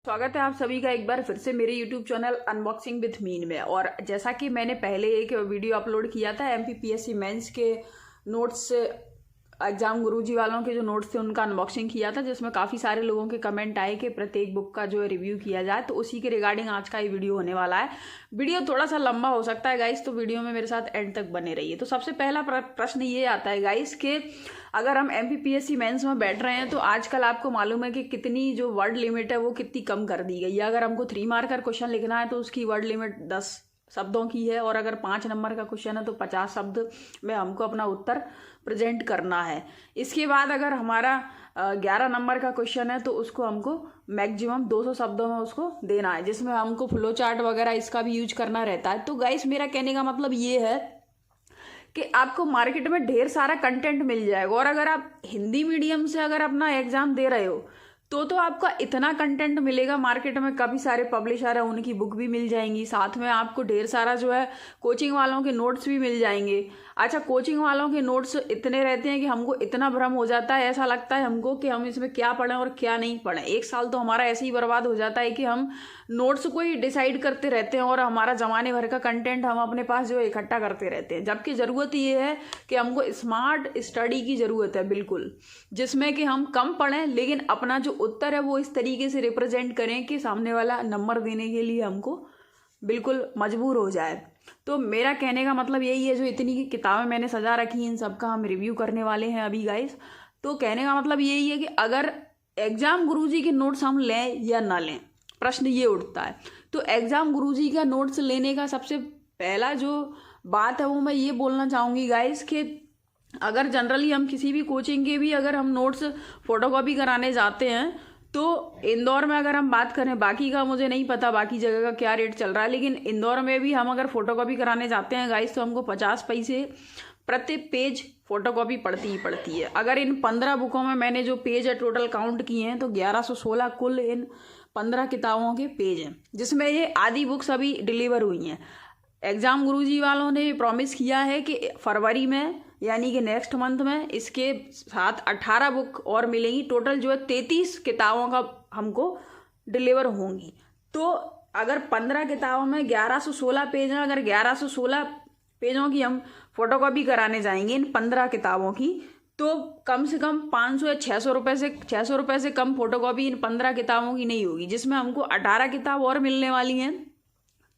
स्वागत है आप सभी का एक बार फिर से मेरे YouTube channel unboxing with mean में। और जैसा कि मैंने पहले एक वीडियो अपलोड किया था MPPSC मेंस के नोट्स, एग्जाम गुरुजी वालों के जो नोट्स थे उनका अनबॉक्सिंग किया था, जिसमें काफ़ी सारे लोगों के कमेंट आए कि प्रत्येक बुक का जो है रिव्यू किया जाए, तो उसी के रिगार्डिंग आज का ये वीडियो होने वाला है। वीडियो थोड़ा सा लंबा हो सकता है गाइस, तो वीडियो में मेरे साथ एंड तक बने रहिए। तो सबसे पहला प्रश्न ये आता है गाइस कि अगर हम MPPSC मेंस में बैठ रहे हैं तो आजकल आपको मालूम है कि कितनी जो वर्ड लिमिट है वो कितनी कम कर दी गई है। अगर हमको 3 मार्कर क्वेश्चन लिखना है तो उसकी वर्ड लिमिट 10 शब्दों की है, और अगर 5 नंबर का क्वेश्चन है तो 50 शब्द में हमको अपना उत्तर प्रेजेंट करना है। इसके बाद अगर हमारा 11 नंबर का क्वेश्चन है तो उसको हमको मैक्सिमम 200 शब्दों में उसको देना है, जिसमें हमको फ्लो चार्ट वगैरह इसका भी यूज करना रहता है। तो गाइस मेरा कहने का मतलब ये है कि आपको मार्केट में ढेर सारा कंटेंट मिल जाएगा, और अगर आप हिंदी मीडियम से अगर अपना एग्जाम दे रहे हो तो आपका इतना कंटेंट मिलेगा मार्केट में। काफ़ी सारे पब्लिशर है, उनकी बुक भी मिल जाएंगी, साथ में आपको ढेर सारा जो है कोचिंग वालों के नोट्स भी मिल जाएंगे। अच्छा, कोचिंग वालों के नोट्स इतने रहते हैं कि हमको इतना भ्रम हो जाता है, ऐसा लगता है हमको कि हम इसमें क्या पढ़ें और क्या नहीं पढ़ें। 1 साल तो हमारा ऐसे ही बर्बाद हो जाता है कि हम नोट्स को ही डिसाइड करते रहते हैं और हमारा जमाने भर का कंटेंट हम अपने पास जो है इकट्ठा करते रहते हैं। जबकि ज़रूरत ये है कि हमको स्मार्ट स्टडी की ज़रूरत है बिल्कुल, जिसमें कि हम कम पढ़ें लेकिन अपना जो उत्तर है वो इस तरीके से रिप्रेजेंट करें कि सामने वाला नंबर देने के लिए हमको बिल्कुल मजबूर हो जाए। तो मेरा कहने का मतलब यही है, जो इतनी किताबें मैंने सजा रखी हैं इन सब का हम रिव्यू करने वाले हैं अभी गाइस। तो कहने का मतलब यही है कि अगर एग्जाम गुरुजी के नोट्स हम लें या ना लें, प्रश्न ये उठता है। तो एग्जाम गुरुजी का नोट्स लेने का सबसे पहला जो बात है वो मैं ये बोलना चाहूँगी गाइस कि अगर जनरली हम किसी भी कोचिंग के भी अगर हम नोट्स फोटोकॉपी कराने जाते हैं तो इंदौर में अगर हम बात करें, बाकी का मुझे नहीं पता बाकी जगह का क्या रेट चल रहा है, लेकिन इंदौर में भी हम अगर फोटोकॉपी कराने जाते हैं गाइस तो हमको 50 पैसे प्रति पेज फोटोकॉपी पड़ती ही पड़ती है। अगर इन 15 बुकों में मैंने जो पेज है टोटल काउंट किए हैं तो 1116 कुल इन 15 किताबों के पेज हैं, जिसमें ये आधी बुक्स अभी डिलीवर हुई हैं। एग्जाम गुरुजी वालों ने प्रॉमिस किया है कि फरवरी में यानी कि नेक्स्ट मंथ में इसके साथ 18 बुक और मिलेंगी। टोटल जो है 33 किताबों का हमको डिलीवर होंगी। तो अगर 15 किताबों में 1116 पेज हैं, अगर 1116 पेजों की हम फोटोकॉपी कराने जाएंगे इन 15 किताबों की, तो कम से कम 500 या 600 रुपये से कम फोटोकॉपी इन 15 किताबों की नहीं होगी, जिसमें हमको 18 किताब और मिलने वाली हैं।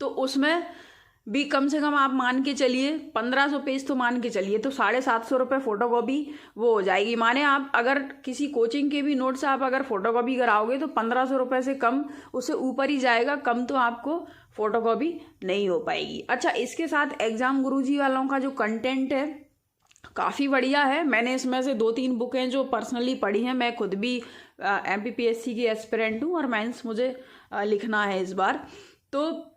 तो उसमें भी कम से कम आप मान के चलिए 1500 पेज तो मान के चलिए, तो 750 रुपये फोटोकॉपी वो हो जाएगी। माने आप अगर किसी कोचिंग के भी नोट्स आप अगर फोटोकॉपी कराओगे तो 1500 रुपये से कम, उससे ऊपर ही जाएगा, कम तो आपको फोटोकॉपी नहीं हो पाएगी। अच्छा, इसके साथ एग्जाम गुरुजी वालों का जो कंटेंट है काफ़ी बढ़िया है। मैंने इसमें से 2-3 बुकें जो पर्सनली पढ़ी हैं, मैं खुद भी MPPSC की एस्पिरेंट हूँ और मेंस मुझे लिखना है इस बार, तो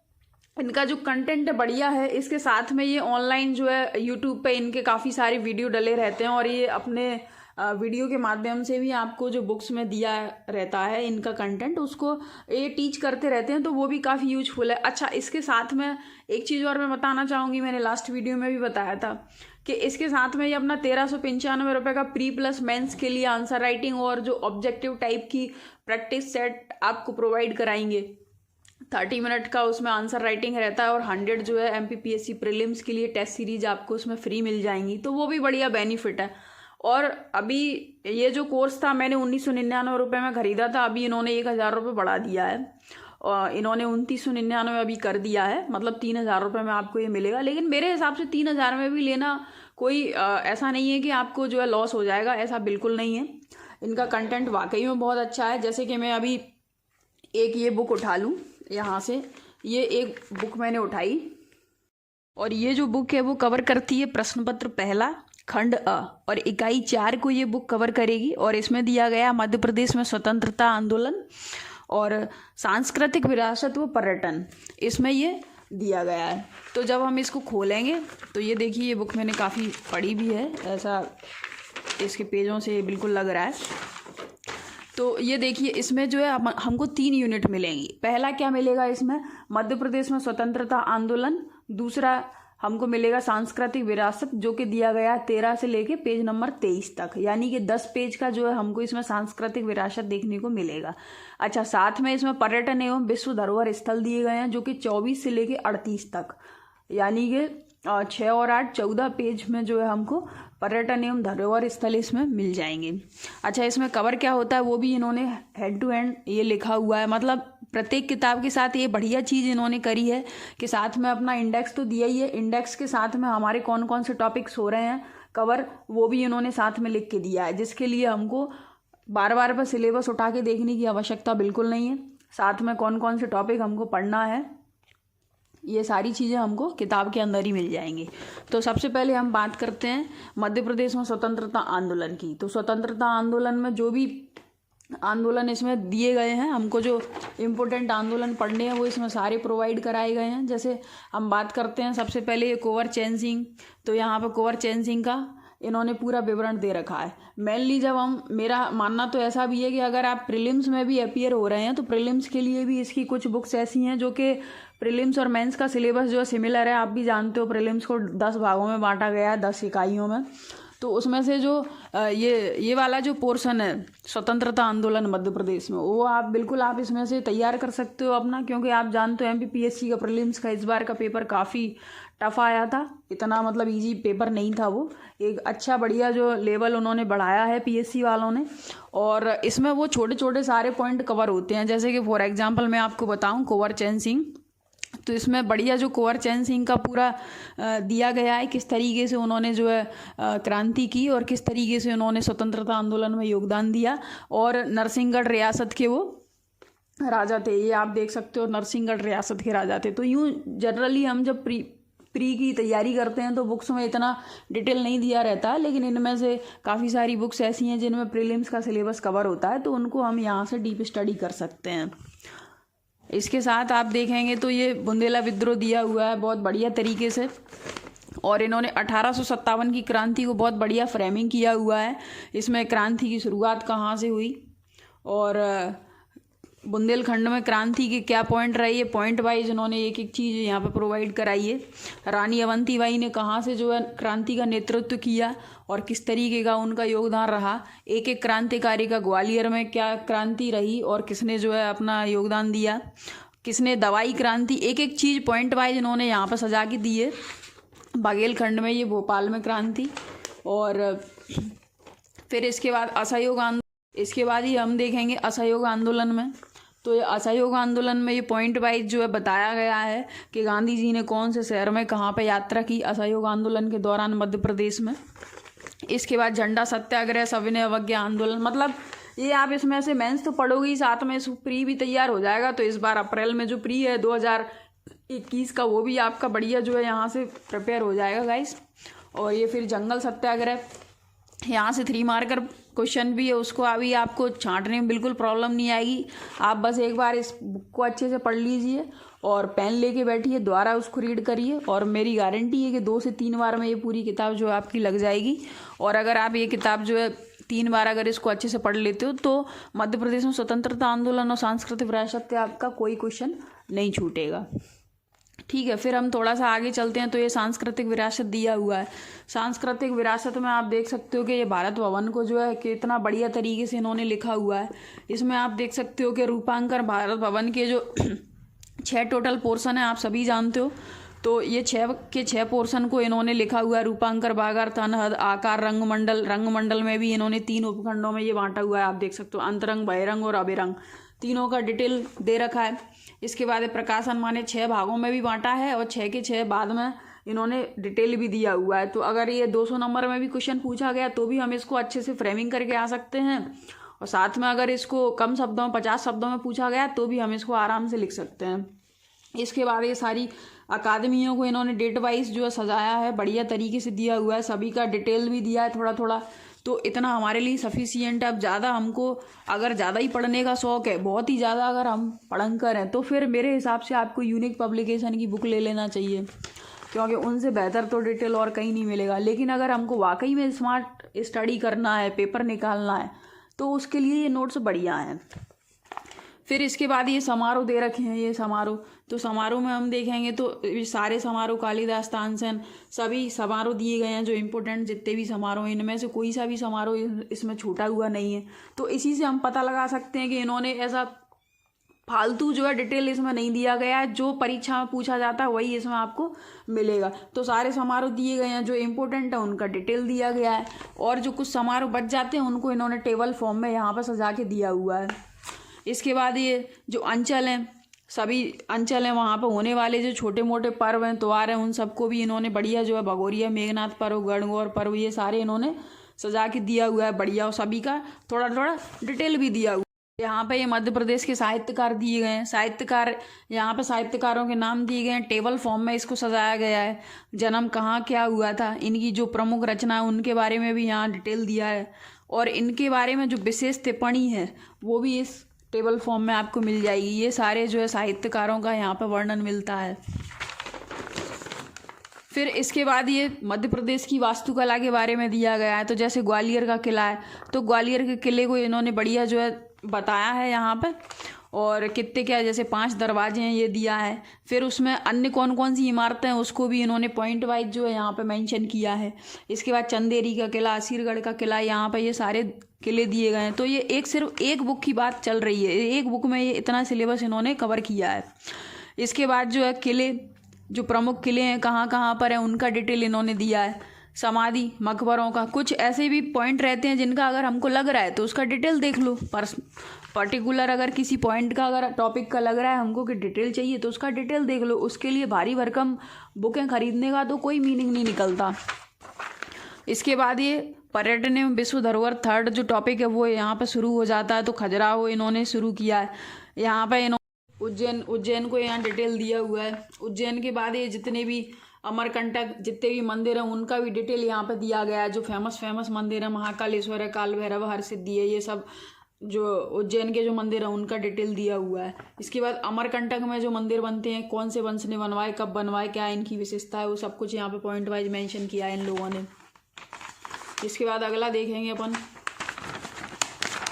इनका जो कंटेंट बढ़िया है। इसके साथ में ये ऑनलाइन जो है यूट्यूब पे इनके काफ़ी सारे वीडियो डले रहते हैं, और ये अपने वीडियो के माध्यम से भी आपको जो बुक्स में दिया रहता है इनका कंटेंट, उसको ये टीच करते रहते हैं, तो वो भी काफ़ी यूजफुल है। अच्छा, इसके साथ में एक चीज़ और मैं बताना चाहूँगी, मैंने लास्ट वीडियो में भी बताया था कि इसके साथ में ये अपना 1395 रुपये का प्री प्लस मेंस के लिए आंसर राइटिंग और जो ऑब्जेक्टिव टाइप की प्रैक्टिस सेट आपको प्रोवाइड कराएंगे। 30 मिनट का उसमें आंसर राइटिंग रहता है, और 100 जो है MPPSC प्रीलिम्स के लिए टेस्ट सीरीज आपको उसमें फ्री मिल जाएंगी, तो वो भी बढ़िया बेनिफिट है। और अभी ये जो कोर्स था मैंने 1999 रुपये में ख़रीदा था, अभी इन्होंने 1000 रुपये बढ़ा दिया है, और इन्होंने 2999 अभी कर दिया है, मतलब 3000 रुपये में आपको ये मिलेगा। लेकिन मेरे हिसाब से 3000 में भी लेना कोई ऐसा नहीं है कि आपको जो है लॉस हो जाएगा, ऐसा बिल्कुल नहीं है। इनका कंटेंट वाकई में बहुत अच्छा है। जैसे कि मैं अभी एक ये बुक उठा लूँ यहाँ से, ये एक बुक मैंने उठाई, और ये जो बुक है वो कवर करती है प्रश्न पत्र पहला खंड अ, और इकाई 4 को ये बुक कवर करेगी। और इसमें दिया गया मध्य प्रदेश में स्वतंत्रता आंदोलन और सांस्कृतिक विरासत व पर्यटन, इसमें ये दिया गया है। तो जब हम इसको खोलेंगे तो ये देखिए, ये बुक मैंने काफ़ी पढ़ी भी है, ऐसा इसके पेजों से बिल्कुल लग रहा है। तो ये देखिए, इसमें जो है हमको 3 यूनिट मिलेंगी। पहला क्या मिलेगा इसमें, मध्य प्रदेश में स्वतंत्रता आंदोलन, दूसरा हमको मिलेगा सांस्कृतिक विरासत, जो कि दिया गया है 13 से लेके पेज नंबर 23 तक, यानी कि 10 पेज का जो है हमको इसमें सांस्कृतिक विरासत देखने को मिलेगा। अच्छा, साथ में इसमें पर्यटन एवं विश्व धरोहर स्थल दिए गए हैं, जो कि 24 से लेके 38 तक, यानी कि 6 और 8 14 पेज में जो है हमको पर्यटन एवं धरोहर स्थल इसमें मिल जाएंगे। अच्छा, इसमें कवर क्या होता है वो भी इन्होंने हेड टू हेड ये लिखा हुआ है, मतलब प्रत्येक किताब के साथ ये बढ़िया चीज़ इन्होंने करी है कि साथ में अपना इंडेक्स तो दिया ही है, इंडेक्स के साथ में हमारे कौन कौन से टॉपिक्स हो रहे हैं कवर वो भी इन्होंने साथ में लिख के दिया है, जिसके लिए हमको बार बार पर सिलेबस उठा के देखने की आवश्यकता बिल्कुल नहीं है। साथ में कौन कौन से टॉपिक हमको पढ़ना है ये सारी चीज़ें हमको किताब के अंदर ही मिल जाएंगी। तो सबसे पहले हम बात करते हैं मध्य प्रदेश में स्वतंत्रता आंदोलन की। तो स्वतंत्रता आंदोलन में जो भी आंदोलन इसमें दिए गए हैं, हमको जो इम्पोर्टेंट आंदोलन पढ़ने हैं वो इसमें सारे प्रोवाइड कराए गए हैं। जैसे हम बात करते हैं सबसे पहले कुंवर चैन सिंह, तो यहाँ पर कुंवर चैन सिंह का इन्होंने पूरा विवरण दे रखा है। मेनली जब हम, मेरा मानना तो ऐसा भी है कि अगर आप प्रीलिम्स में भी अपीयर हो रहे हैं तो प्रीलिम्स के लिए भी इसकी कुछ बुक्स ऐसी हैं जो कि प्रीलिम्स और मेंस का सिलेबस जो है सिमिलर है। आप भी जानते हो प्रीलिम्स को 10 भागों में बांटा गया है, 10 इकाइयों में। तो उसमें से जो ये वाला जो पोर्शन है स्वतंत्रता आंदोलन मध्य प्रदेश में, वो आप बिल्कुल आप इसमें से तैयार कर सकते हो अपना, क्योंकि आप जानते हो MPPSC का प्रीलिम्स का इस बार का पेपर काफ़ी टफ आया था, इतना मतलब इजी पेपर नहीं था वो। एक अच्छा बढ़िया जो लेवल उन्होंने बढ़ाया है PSC वालों ने, और इसमें वो छोटे छोटे सारे पॉइंट कवर होते हैं। जैसे कि फॉर एग्जांपल मैं आपको बताऊं कुंवर चैन सिंह, तो इसमें बढ़िया जो कुंवर चैन सिंह का पूरा दिया गया है किस तरीके से उन्होंने जो है क्रांति की और किस तरीके से उन्होंने स्वतंत्रता आंदोलन में योगदान दिया। और नरसिंहगढ़ रियासत के वो राजा थे, ये आप देख सकते हो, नरसिंहगढ़ रियासत के राजा थे। तो यूँ जनरली हम जब प्री की तैयारी करते हैं तो बुक्स में इतना डिटेल नहीं दिया रहता है, लेकिन इनमें से काफ़ी सारी बुक्स ऐसी हैं जिनमें प्रीलिम्स का सिलेबस कवर होता है, तो उनको हम यहाँ से डीप स्टडी कर सकते हैं। इसके साथ आप देखेंगे तो ये बुंदेला विद्रोह दिया हुआ है बहुत बढ़िया तरीके से, और इन्होंने 1857 की क्रांति को बहुत बढ़िया फ्रेमिंग किया हुआ है। इसमें क्रांति की शुरुआत कहाँ से हुई और बुंदेलखंड में क्रांति के क्या पॉइंट रहे, ये पॉइंट वाइज इन्होंने एक एक चीज़ यहाँ पे प्रोवाइड कराई है। रानी अवंतीबाई ने कहाँ से जो है क्रांति का नेतृत्व किया और किस तरीके का उनका योगदान रहा। एक एक क्रांतिकारी का ग्वालियर में क्या क्रांति रही और किसने जो है अपना योगदान दिया, किसने दवाई क्रांति, एक एक चीज़ पॉइंट वाइज इन्होंने यहाँ पर सजा के दी है। बाघेलखंड में ये भोपाल में क्रांति, और फिर इसके बाद असहयोग आंदोलन, इसके बाद ही हम देखेंगे असहयोग आंदोलन में। तो ये असहयोग आंदोलन में ये पॉइंट वाइज जो है बताया गया है कि गांधी जी ने कौन से शहर में कहाँ पे यात्रा की असहयोग आंदोलन के दौरान मध्य प्रदेश में। इसके बाद झंडा सत्याग्रह, सविनय अवज्ञा आंदोलन, मतलब ये आप इसमें से मेंस तो पढ़ोगे ही, साथ में इस प्री भी तैयार हो जाएगा। तो इस बार अप्रैल में जो प्री है 2021 का, वो भी आपका बढ़िया जो है यहाँ से प्रिपेयर हो जाएगा गाइस। और ये फिर जंगल सत्याग्रह, यहाँ से 3 मार्कर क्वेश्चन भी है, उसको अभी आपको छांटने में बिल्कुल प्रॉब्लम नहीं आएगी। आप बस एक बार इस बुक को अच्छे से पढ़ लीजिए और पेन लेके बैठिए, दोबारा उसको रीड करिए, और मेरी गारंटी है कि 2 से 3 बार में ये पूरी किताब जो है आपकी लग जाएगी। और अगर आप ये किताब जो है 3 बार अगर इसको अच्छे से पढ़ लेते हो तो मध्य प्रदेश में स्वतंत्रता आंदोलन और सांस्कृतिक विरासत से आपका कोई क्वेश्चन नहीं छूटेगा। ठीक है, फिर हम थोड़ा सा आगे चलते हैं। तो ये सांस्कृतिक विरासत दिया हुआ है। सांस्कृतिक विरासत में आप देख सकते हो कि ये भारत भवन को जो है कितना बढ़िया तरीके से इन्होंने लिखा हुआ है। इसमें आप देख सकते हो कि रूपांकन भारत भवन के जो 6 टोटल पोर्शन है, आप सभी जानते हो। तो ये 6 के 6 पोर्शन को इन्होंने लिखा हुआ है। रूपांकर, बागार, तनहद, आकार, रंगमंडल। रंगमंडल में भी इन्होंने 3 उपखंडों में ये बांटा हुआ है, आप देख सकते हो, अंतरंग, बहिरंग और अभिरंग, तीनों का डिटेल दे रखा है। इसके बाद प्रकाशन माने 6 भागों में भी बांटा है, और 6 के 6 बाद में इन्होंने डिटेल भी दिया हुआ है। तो अगर ये 200 नंबर में भी क्वेश्चन पूछा गया तो भी हम इसको अच्छे से फ्रेमिंग करके आ सकते हैं, और साथ में अगर इसको कम शब्दों में 50 शब्दों में पूछा गया तो भी हम इसको आराम से लिख सकते हैं। इसके बाद ये सारी अकादमियों को इन्होंने डेट वाइज जो है सजाया है, बढ़िया तरीके से दिया हुआ है, सभी का डिटेल भी दिया है थोड़ा थोड़ा। तो इतना हमारे लिए सफिशियंट है। अब ज़्यादा हमको अगर ज़्यादा ही पढ़ने का शौक़ है, बहुत ही ज़्यादा अगर हम पढ़ंकर हैं, तो फिर मेरे हिसाब से आपको यूनिक पब्लिकेशन की बुक ले लेना चाहिए, क्योंकि उनसे बेहतर तो डिटेल और कहीं नहीं मिलेगा। लेकिन अगर हमको वाकई में स्मार्ट स्टडी करना है, पेपर निकालना है, तो उसके लिए ये नोट्स बढ़िया हैं। फिर इसके बाद ये समारोह दे रखे हैं, ये समारोह, तो समारोह में हम देखेंगे तो सारे समारोह कालिदास तानसेन सभी समारोह दिए गए हैं जो इम्पोर्टेंट जितने भी समारोह, इनमें से कोई सा भी समारोह इसमें छूटा हुआ नहीं है। तो इसी से हम पता लगा सकते हैं कि इन्होंने ऐसा फालतू जो है डिटेल इसमें नहीं दिया गया है, जो परीक्षा में पूछा जाता है वही इसमें आपको मिलेगा। तो सारे समारोह दिए गए हैं, जो इम्पोर्टेंट है उनका डिटेल दिया गया है, और जो कुछ समारोह बच जाते हैं उनको इन्होंने टेबल फॉर्म में यहाँ पर सजा के दिया हुआ है। इसके बाद ये जो अंचल हैं, सभी अंचल हैं, वहाँ पर होने वाले जो छोटे मोटे पर्व हैं, त्योहार हैं, उन सबको भी इन्होंने बढ़िया जो है भगोरिया, मेघनाथ पर्व, गणगौर पर्व, ये सारे इन्होंने सजा के दिया हुआ है बढ़िया, और सभी का थोड़ा थोड़ा डिटेल भी दिया हुआ है। यहाँ पे ये मध्य प्रदेश के साहित्यकार दिए गए हैं, साहित्यकार, यहाँ पे साहित्यकारों के नाम दिए गए हैं, टेबल फॉर्म में इसको सजाया गया है। जन्म कहाँ क्या हुआ था, इनकी जो प्रमुख रचना है उनके बारे में भी यहाँ डिटेल दिया है, और इनके बारे में जो विशेष टिप्पणी है वो भी इस टेबल फॉर्म में आपको मिल जाएगी। ये सारे जो है साहित्यकारों का यहाँ पर वर्णन मिलता है। फिर इसके बाद ये मध्य प्रदेश की वास्तुकला के बारे में दिया गया है। तो जैसे ग्वालियर का किला है, तो ग्वालियर के किले को इन्होंने बढ़िया जो है बताया है यहाँ पे, और कितने क्या, जैसे 5 दरवाजे हैं, ये दिया है। फिर उसमें अन्य कौन कौन सी इमारतें हैं उसको भी इन्होंने पॉइंट वाइज जो है यहाँ पे मेंशन किया है। इसके बाद चंदेरी का किला, असीरगढ़ का किला, यहाँ पे ये सारे किले दिए गए हैं। तो ये सिर्फ एक बुक की बात चल रही है, एक बुक में ये इतना सिलेबस इन्होंने कवर किया है। इसके बाद जो है किले, जो प्रमुख किले हैं कहाँ कहाँ पर है उनका डिटेल इन्होंने दिया है। समाधि, मकबरों का, कुछ ऐसे भी पॉइंट रहते हैं जिनका अगर हमको लग रहा है तो उसका डिटेल देख लो। पर्टिकुलर अगर किसी पॉइंट का, अगर टॉपिक का लग रहा है हमको कि डिटेल चाहिए तो उसका डिटेल देख लो। उसके लिए भारी भरकम बुकें खरीदने का तो कोई मीनिंग नहीं निकलता। इसके बाद ये पर्यटन एवं विश्व धरोहर, थर्ड जो टॉपिक है वो यहाँ पर शुरू हो जाता है। तो खजुराहो इन्होंने शुरू किया है। यहाँ पर उज्जैन को यहाँ डिटेल दिया हुआ है। उज्जैन के बाद ये जितने भी अमरकंटक, जितने भी मंदिर हैं उनका भी डिटेल यहाँ पे दिया गया है। जो फेमस मंदिर है, महाकालेश्वर है, काल भैरव, हरसिद्धि है, ये सब जो उज्जैन के जो मंदिर हैं उनका डिटेल दिया हुआ है। इसके बाद अमरकंटक में जो मंदिर बनते हैं, कौन से वंश ने बनवाए, कब बनवाए, क्या इनकी विशेषता है, वो सब कुछ यहाँ पे पॉइंट वाइज मेंशन किया है इन लोगों ने। इसके बाद अगला देखेंगे अपन,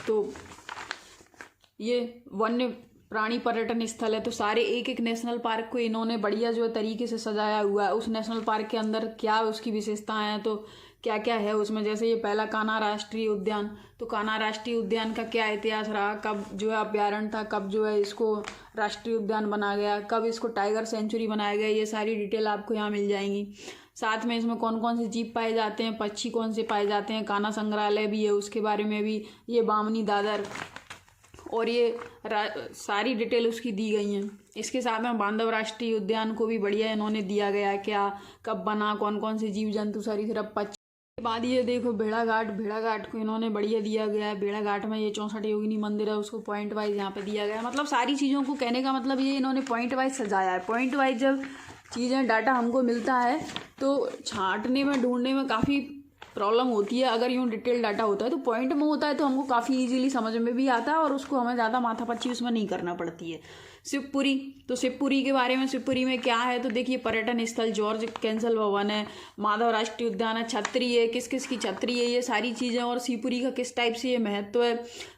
तो ये वन्य प्राणी पर्यटन स्थल है। तो सारे एक एक नेशनल पार्क को इन्होंने बढ़िया जो है तरीके से सजाया हुआ है। उस नेशनल पार्क के अंदर क्या उसकी विशेषताएं हैं, तो क्या क्या है उसमें। जैसे ये पहला कान्हा राष्ट्रीय उद्यान, तो कान्हा राष्ट्रीय उद्यान का क्या इतिहास रहा, कब जो है अभ्यारण्य था, कब जो है इसको राष्ट्रीय उद्यान बना गया, कब इसको टाइगर सेंचुरी बनाया गया, ये सारी डिटेल आपको यहाँ मिल जाएंगी। साथ में इसमें कौन कौन से जीव पाए जाते हैं, पक्षी कौन से पाए जाते हैं, कान्हा संग्रहालय भी है उसके बारे में भी, ये बामनी दादर, और ये सारी डिटेल उसकी दी गई हैं। इसके साथ में बांधव राष्ट्रीय उद्यान को भी बढ़िया इन्होंने दिया गया है, क्या कब बना, कौन कौन से जीव जंतु, सरीसृप, पक्षी। के बाद ये देखो भेड़ाघाट को इन्होंने बढ़िया दिया गया है। भेड़ाघाट में ये 64 योगिनी मंदिर है, उसको पॉइंट वाइज यहाँ पे दिया गया है। मतलब सारी चीज़ों को कहने का मतलब ये इन्होंने पॉइंट वाइज सजाया है। पॉइंट वाइज जब चीज़ें, डाटा हमको मिलता है तो छांटने में, ढूंढने में काफ़ी प्रॉब्लम होती है। अगर यूँ डिटेल डाटा होता है तो पॉइंट में होता है तो हमको काफ़ी इजीली समझ में भी आता है, और उसको हमें ज़्यादा माथापच्ची उसमें नहीं करना पड़ती है। शिवपुरी, तो शिवपुरी के बारे में, शिवपुरी में क्या है, तो देखिए पर्यटन स्थल जॉर्ज कैंसल भवन है, माधव राष्ट्रीय उद्यान है, छतरी है, किस किस की छतरी है, ये सारी चीज़ें, और शिवपुरी का किस टाइप से ये महत्व है।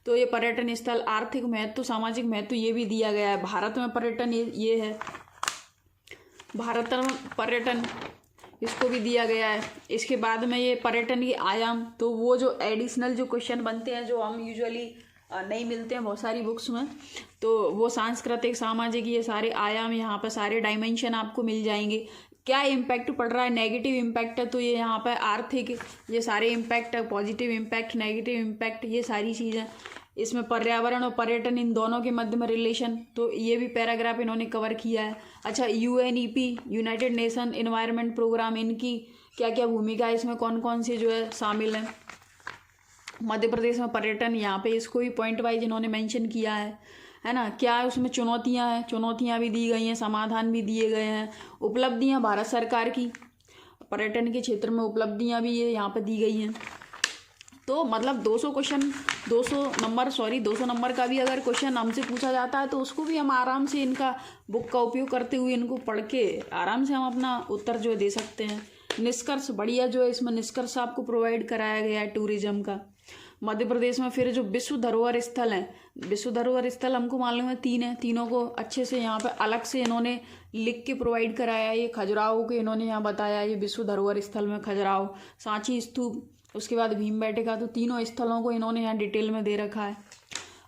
तो ये पर्यटन स्थल, आर्थिक महत्व, सामाजिक महत्व, ये भी दिया गया है। भारत में पर्यटन ये है, भारत में पर्यटन, इसको भी दिया गया है। इसके बाद में ये पर्यटन के आयाम, तो वो जो एडिशनल जो क्वेश्चन बनते हैं जो हम यूजुअली नहीं मिलते हैं बहुत सारी बुक्स में, तो वो सांस्कृतिक, सामाजिक, ये सारे आयाम, यहाँ पर सारे डायमेंशन आपको मिल जाएंगे। क्या इम्पैक्ट पड़ रहा है, नेगेटिव इम्पैक्ट है, तो ये यहाँ पर आर्थिक, ये सारे इम्पैक्ट है, पॉजिटिव इम्पैक्ट, नेगेटिव इम्पैक्ट, ये सारी चीज़ें। इसमें पर्यावरण और पर्यटन, इन दोनों के मध्य में रिलेशन, तो ये भी पैराग्राफ इन्होंने कवर किया है। अच्छा, UNEP, United Nation Environment Programme, इनकी क्या क्या भूमिका है, इसमें कौन कौन से जो है शामिल हैं। मध्य प्रदेश में पर्यटन, यहाँ पे इसको भी पॉइंट वाइज इन्होंने मेंशन किया है ना। क्या उसमें चुनौतियाँ हैं, चुनौतियाँ भी दी गई हैं, समाधान भी दिए गए हैं। उपलब्धियाँ भारत सरकार की पर्यटन के क्षेत्र में उपलब्धियाँ भी ये यहाँ पर दी गई हैं। तो मतलब 200 नंबर का भी अगर क्वेश्चन हमसे पूछा जाता है तो उसको भी हम आराम से इनका बुक का उपयोग करते हुए इनको पढ़ के आराम से हम अपना उत्तर जो है दे सकते हैं। निष्कर्ष बढ़िया जो है इसमें निष्कर्ष आपको प्रोवाइड कराया गया है टूरिज्म का। मध्य प्रदेश में फिर जो विश्व धरोहर स्थल हैं, विश्व धरोहर स्थल हमको मालूम है 3 है, तीनों को अच्छे से यहाँ पे अलग से इन्होंने लिख के प्रोवाइड कराया। ये खजुराहो के इन्होंने यहाँ बताया, ये विश्व धरोहर स्थल में खजुराहो, सांची स्तूप, उसके बाद भीमबेटका, तो तीनों स्थलों को इन्होंने यहाँ डिटेल में दे रखा है।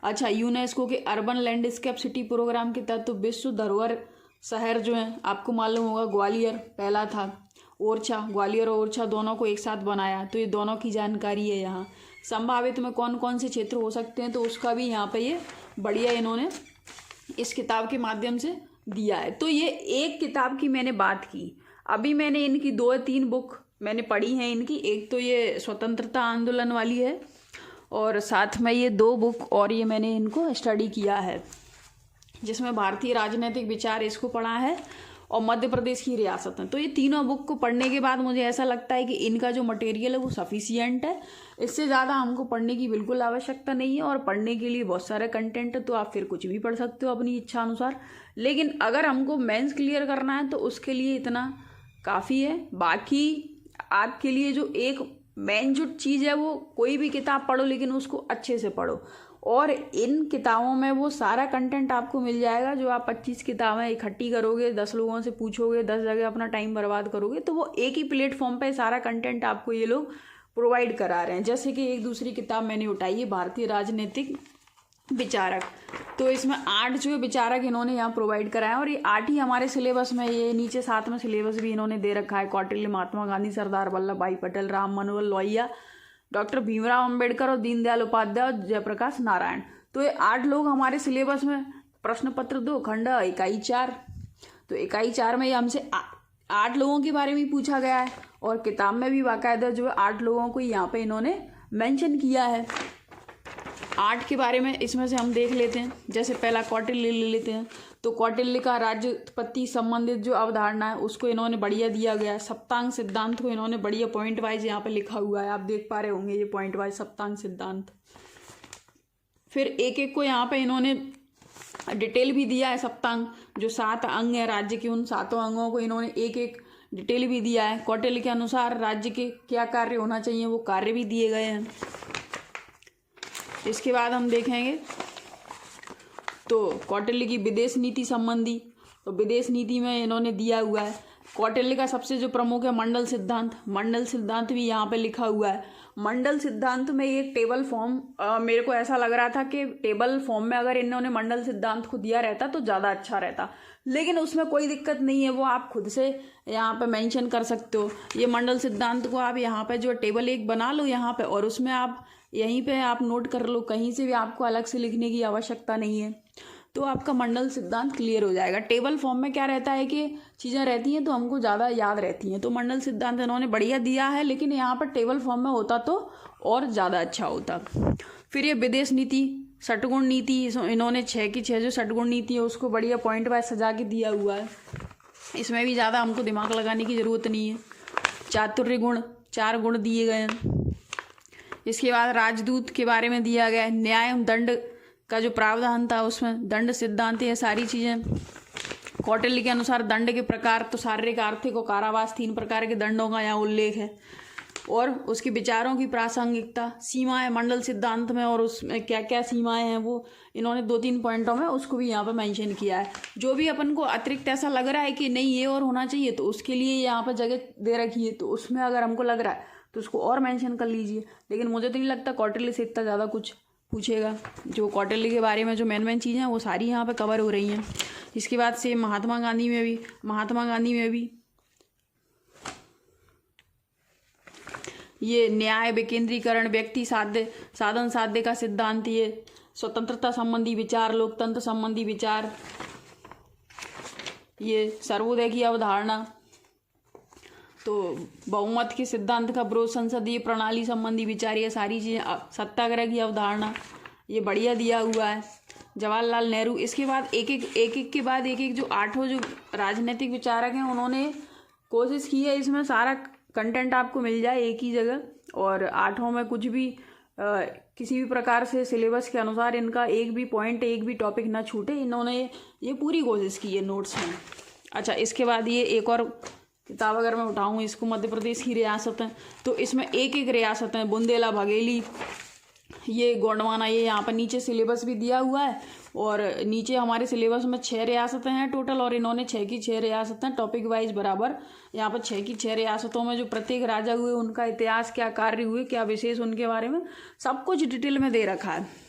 अच्छा, यूनेस्को के अर्बन लैंडस्केप सिटी प्रोग्राम के तहत तो विश्व धरोहर शहर जो है आपको मालूम होगा ग्वालियर पहला था, ओरछा, ग्वालियर और ओरछा दोनों को एक साथ बनाया, तो ये दोनों की जानकारी है। यहाँ संभावित में कौन कौन से क्षेत्र हो सकते हैं तो उसका भी यहाँ पे ये बढ़िया इन्होंने इस किताब के माध्यम से दिया है। तो ये एक किताब की मैंने बात की। अभी मैंने इनकी 2-3 बुक मैंने पढ़ी हैं इनकी। एक तो ये स्वतंत्रता आंदोलन वाली है और साथ में ये 2 बुक और ये मैंने इनको स्टडी किया है, जिसमें भारतीय राजनीतिक विचार इसको पढ़ा है और मध्य प्रदेश की रियासतें। तो ये तीनों बुक को पढ़ने के बाद मुझे ऐसा लगता है कि इनका जो मटेरियल है वो सफिशियंट है। इससे ज़्यादा हमको पढ़ने की बिल्कुल आवश्यकता नहीं है और पढ़ने के लिए बहुत सारे कंटेंट है, तो आप फिर कुछ भी पढ़ सकते हो अपनी इच्छा अनुसार। लेकिन अगर हमको मेंस क्लियर करना है तो उसके लिए इतना काफ़ी है। बाकी आपके लिए जो एक मेन जो चीज़ है वो कोई भी किताब पढ़ो लेकिन उसको अच्छे से पढ़ो, और इन किताबों में वो सारा कंटेंट आपको मिल जाएगा। जो आप 25 किताबें इकट्ठी करोगे, 10 लोगों से पूछोगे, 10 जगह अपना टाइम बर्बाद करोगे, तो वो एक ही प्लेटफॉर्म पे सारा कंटेंट आपको ये लोग प्रोवाइड करा रहे हैं। जैसे कि एक दूसरी किताब मैंने उठाई है भारतीय राजनीतिक विचारक, तो इसमें 8 जो विचारक इन्होंने यहाँ प्रोवाइड कराया और ये 8 ही हमारे सिलेबस में, ये नीचे साथ में सिलेबस भी इन्होंने दे रखा है। कौटिल्य, महात्मा गांधी, सरदार वल्लभ भाई पटेल, राम मनोहर लोहिया, डॉक्टर भीमराव अंबेडकर और दीनदयाल उपाध्याय और जयप्रकाश नारायण। तो ये 8 लोग हमारे सिलेबस में। प्रश्न पत्र 2 खंड इकाई 4, तो इकाई 4 में हमसे 8 लोगों के बारे में पूछा गया है और किताब में भी बाकायदा जो है 8 लोगों को यहाँ पे इन्होंने मेंशन किया है। 8 के बारे में इसमें से हम देख लेते हैं। जैसे पहला कौटिल्य ले लेते हैं, तो कौटिल्य का राज्यपति संबंधित जो अवधारणा है उसको इन्होंने बढ़िया दिया गया है। सप्तांग सिद्धांत को इन्होंने बढ़िया पॉइंट वाइज यहाँ पे लिखा हुआ है, आप देख पा रहे होंगे ये पॉइंट वाइज सप्तांग सिद्धांत। फिर एक एक को यहाँ पे इन्होंने डिटेल भी दिया है। सप्तांग जो 7 अंग है राज्य के, उन 7 अंगों को इन्होंने एक एक डिटेल भी दिया है। कौटिल्य के अनुसार राज्य के क्या कार्य होना चाहिए वो कार्य भी दिए गए हैं। इसके बाद हम देखेंगे तो कौटिल्य की विदेश नीति संबंधी, तो विदेश नीति में इन्होंने दिया हुआ है। कौटिल्य का सबसे जो प्रमुख है मंडल सिद्धांत, मंडल सिद्धांत भी यहाँ पे लिखा हुआ है। मंडल सिद्धांत में एक टेबल फॉर्म, मेरे को ऐसा लग रहा था कि टेबल फॉर्म में अगर इन्होंने मंडल सिद्धांत को दिया रहता तो ज़्यादा अच्छा रहता, लेकिन उसमें कोई दिक्कत नहीं है, वो आप खुद से यहाँ पे मेंशन कर सकते हो। ये मंडल सिद्धांत को आप यहाँ पे जो टेबल एक बना लो यहाँ पे, और उसमें आप यहीं पे आप नोट कर लो, कहीं से भी आपको अलग से लिखने की आवश्यकता नहीं है, तो आपका मंडल सिद्धांत क्लियर हो जाएगा। टेबल फॉर्म में क्या रहता है कि चीज़ें रहती हैं तो हमको ज़्यादा याद रहती हैं, तो मंडल सिद्धांत इन्होंने बढ़िया दिया है, लेकिन यहाँ पर टेबल फॉर्म में होता तो और ज़्यादा अच्छा होता। फिर ये विदेश नीति, षटगुण नीति, इन्होंने 6 की 6 जो षटगुण नीति है उसको बढ़िया पॉइंट वाइज सजा के दिया हुआ है। इसमें भी ज़्यादा हमको दिमाग लगाने की ज़रूरत नहीं है। चातुर्य गुण, 4 गुण दिए गए हैं। इसके बाद राजदूत के बारे में दिया गया है। न्याय एवं दंड का जो प्रावधान था उसमें दंड सिद्धांत, ये सारी चीज़ें। कौटिल्य के अनुसार दंड के प्रकार, तो शारीरिक, आर्थिक और कारावास 3 प्रकार के दंडों का यहाँ उल्लेख है। और उसके विचारों की प्रासंगिकता, सीमाएं मंडल सिद्धांत में और उसमें क्या क्या सीमाएं हैं वो इन्होंने 2-3 पॉइंटों में उसको भी यहाँ पर मेंशन किया है। जो भी अपन को अतिरिक्त ऐसा लग रहा है कि नहीं ये और होना चाहिए तो उसके लिए यहाँ पर जगह दे रखी है, तो उसमें अगर हमको लग रहा है तो उसको और मेंशन कर लीजिए। लेकिन मुझे तो नहीं लगता कौटिल्य से इतना ज़्यादा कुछ पूछेगा। जो कौटिल्य के बारे में जो मेन चीज़ें हैं वो सारी यहाँ पे कवर हो रही हैं। इसके बाद से महात्मा गांधी में भी ये न्याय, विकेंद्रीकरण, व्यक्ति साधन साध्य का सिद्धांत, ये स्वतंत्रता संबंधी विचार, लोकतंत्र संबंधी विचार, ये सर्वोदय की अवधारणा, तो बहुमत के सिद्धांत का विरोध, संसदीय प्रणाली संबंधी विचार, ये सारी चीज़ें, सत्याग्रह की अवधारणा, ये बढ़िया दिया हुआ है। जवाहरलाल नेहरू। इसके बाद एक एक के बाद एक जो 8 जो राजनीतिक विचारक हैं उन्होंने कोशिश की है इसमें सारा कंटेंट आपको मिल जाए एक ही जगह, और 8 में कुछ भी किसी भी प्रकार से सिलेबस के अनुसार इनका एक भी पॉइंट, एक भी टॉपिक ना छूटे, इन्होंने ये पूरी कोशिश की है नोट्स में। अच्छा, इसके बाद ये एक और किताब अगर मैं उठाऊँ, इसको मध्य प्रदेश की रियासतें, तो इसमें एक रियासतें, बुंदेला, बघेली, ये गोंडवाना, ये यहाँ पर नीचे सिलेबस भी दिया हुआ है और नीचे हमारे सिलेबस में 6 रियासतें हैं टोटल, और इन्होंने 6 की 6 रियासतें टॉपिक वाइज बराबर यहाँ पर 6 की 6 रियासतों में जो प्रत्येक राजा हुए उनका इतिहास, क्या कार्य हुए, क्या विशेष उनके बारे में सब कुछ डिटेल में दे रखा है।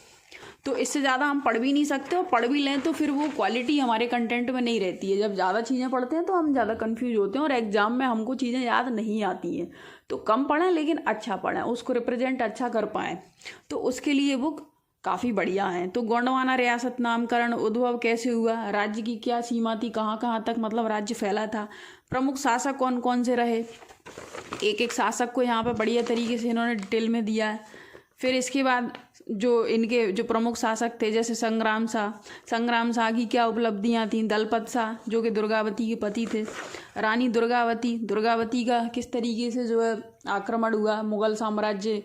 तो इससे ज़्यादा हम पढ़ भी नहीं सकते, और पढ़ भी लें तो फिर वो क्वालिटी हमारे कंटेंट में नहीं रहती है। जब ज़्यादा चीज़ें पढ़ते हैं तो हम ज़्यादा कंफ्यूज होते हैं और एग्जाम में हमको चीज़ें याद नहीं आती हैं। तो कम पढ़ें लेकिन अच्छा पढ़ें, उसको रिप्रेजेंट अच्छा कर पाएँ, तो उसके लिए बुक काफ़ी बढ़िया है। तो गोंडवाना रियासत नामकरण, उद्भव कैसे हुआ, राज्य की क्या सीमा थी, कहाँ कहाँ तक मतलब राज्य फैला था, प्रमुख शासक कौन कौन से रहे, एक एक शासक को यहाँ पर बढ़िया तरीके से इन्होंने डिटेल में दिया है। फिर इसके बाद जो इनके जो प्रमुख शासक थे, जैसे संग्राम शाह की क्या उपलब्धियां थीं, दलपत शाह जो कि दुर्गावती के पति थे, रानी दुर्गावती का किस तरीके से जो है आक्रमण हुआ मुगल साम्राज्य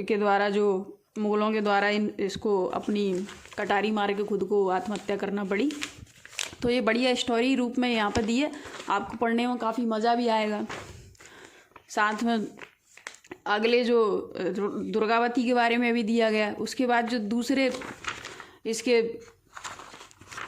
के द्वारा, जो मुगलों के द्वारा इसको अपनी कटारी मार के खुद को आत्महत्या करना पड़ी। तो ये बढ़िया स्टोरी रूप में यहाँ पर दी है, आपको पढ़ने में काफ़ी मज़ा भी आएगा। साथ में अगले जो दुर्गावती के बारे में भी दिया गया। उसके बाद जो दूसरे इसके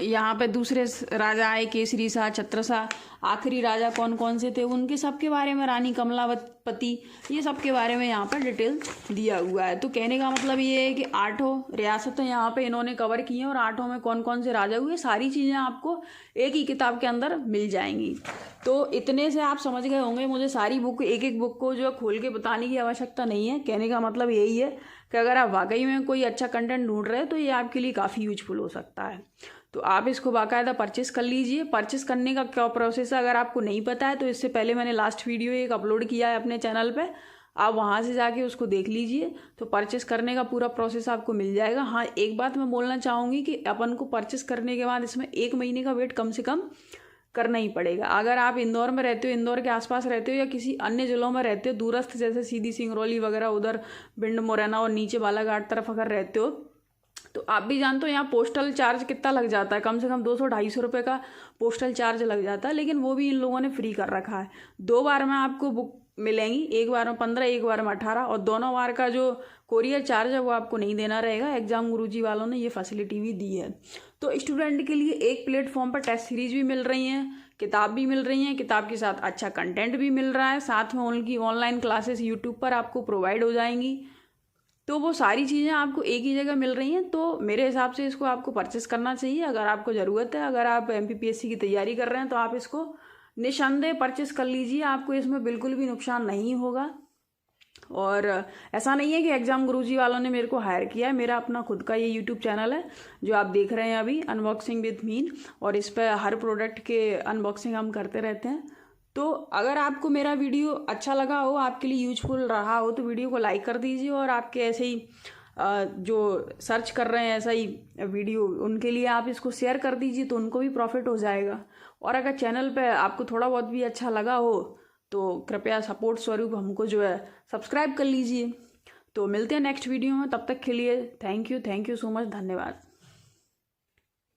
यहाँ पे दूसरे राजा आए, केसरी शाह, छत्र शाह, आखिरी राजा कौन कौन से थे उनके सब के बारे में, रानी कमलावती, ये सब के बारे में यहाँ पर डिटेल दिया हुआ है। तो कहने का मतलब ये है कि 8 रियासतें यहाँ पे इन्होंने कवर की हैं और 8 में कौन कौन से राजा हुए, सारी चीज़ें आपको एक ही किताब के अंदर मिल जाएंगी। तो इतने से आप समझ गए होंगे, मुझे सारी बुक एक एक बुक को जो खोल के बताने की आवश्यकता नहीं है। कहने का मतलब यही है कि अगर आप वाकई में कोई अच्छा कंटेंट ढूंढ रहे हैं तो ये आपके लिए काफ़ी यूजफुल हो सकता है। तो आप इसको बाकायदा परचेस कर लीजिए। परचेस करने का क्या प्रोसेस है अगर आपको नहीं पता है तो इससे पहले मैंने लास्ट वीडियो एक अपलोड किया है अपने चैनल पे, आप वहाँ से जाके उसको देख लीजिए। तो परचेस करने का पूरा प्रोसेस आपको मिल जाएगा। हाँ, एक बात मैं बोलना चाहूँगी कि अपन को परचेस करने के बाद इसमें 1 महीने का वेट कम से कम करना ही पड़ेगा। अगर आप इंदौर में रहते हो, इंदौर के आसपास रहते हो या किसी अन्य जिलों में रहते हो दूरस्थ, जैसे सीधी सिंगरौली वगैरह उधर भिंड मुरैना और नीचे बालाघाट तरफ अगर रहते हो, तो आप भी जानते हो यहाँ पोस्टल चार्ज कितना लग जाता है, कम से कम 200-250 रुपये का पोस्टल चार्ज लग जाता है। लेकिन वो भी इन लोगों ने फ्री कर रखा है। 2 बार में आपको बुक मिलेंगी, एक बार में 15, एक बार में 18, और दोनों बार का जो कोरियर चार्ज है वो आपको नहीं देना रहेगा। एग्जाम गुरुजी वालों ने ये फैसिलिटी भी दी है। तो स्टूडेंट के लिए एक प्लेटफॉर्म पर टेस्ट सीरीज भी मिल रही हैं, किताब भी मिल रही हैं, किताब के साथ अच्छा कंटेंट भी मिल रहा है, साथ में उनकी ऑनलाइन क्लासेस यूट्यूब पर आपको प्रोवाइड हो जाएंगी। तो वो सारी चीज़ें आपको एक ही जगह मिल रही हैं। तो मेरे हिसाब से इसको आपको परचेस करना चाहिए अगर आपको ज़रूरत है। अगर आप MPPSC की तैयारी कर रहे हैं तो आप इसको निस्संदेह परचेस कर लीजिए, आपको इसमें बिल्कुल भी नुकसान नहीं होगा। और ऐसा नहीं है कि एग्जाम गुरुजी वालों ने मेरे को हायर किया है, मेरा अपना खुद का ये यूट्यूब चैनल है जो आप देख रहे हैं अभी, अनबॉक्सिंग विद मीन, और इस पर हर प्रोडक्ट के अनबॉक्सिंग हम करते रहते हैं। तो अगर आपको मेरा वीडियो अच्छा लगा हो, आपके लिए यूजफुल रहा हो, तो वीडियो को लाइक कर दीजिए। और आपके ऐसे ही जो सर्च कर रहे हैं ऐसा ही वीडियो, उनके लिए आप इसको शेयर कर दीजिए तो उनको भी प्रॉफिट हो जाएगा। और अगर चैनल पे आपको थोड़ा बहुत भी अच्छा लगा हो तो कृपया सपोर्ट स्वरूप हमको जो है सब्सक्राइब कर लीजिए। तो मिलते हैं नेक्स्ट वीडियो में, तब तक के लिए थैंक यू सो मच, धन्यवाद।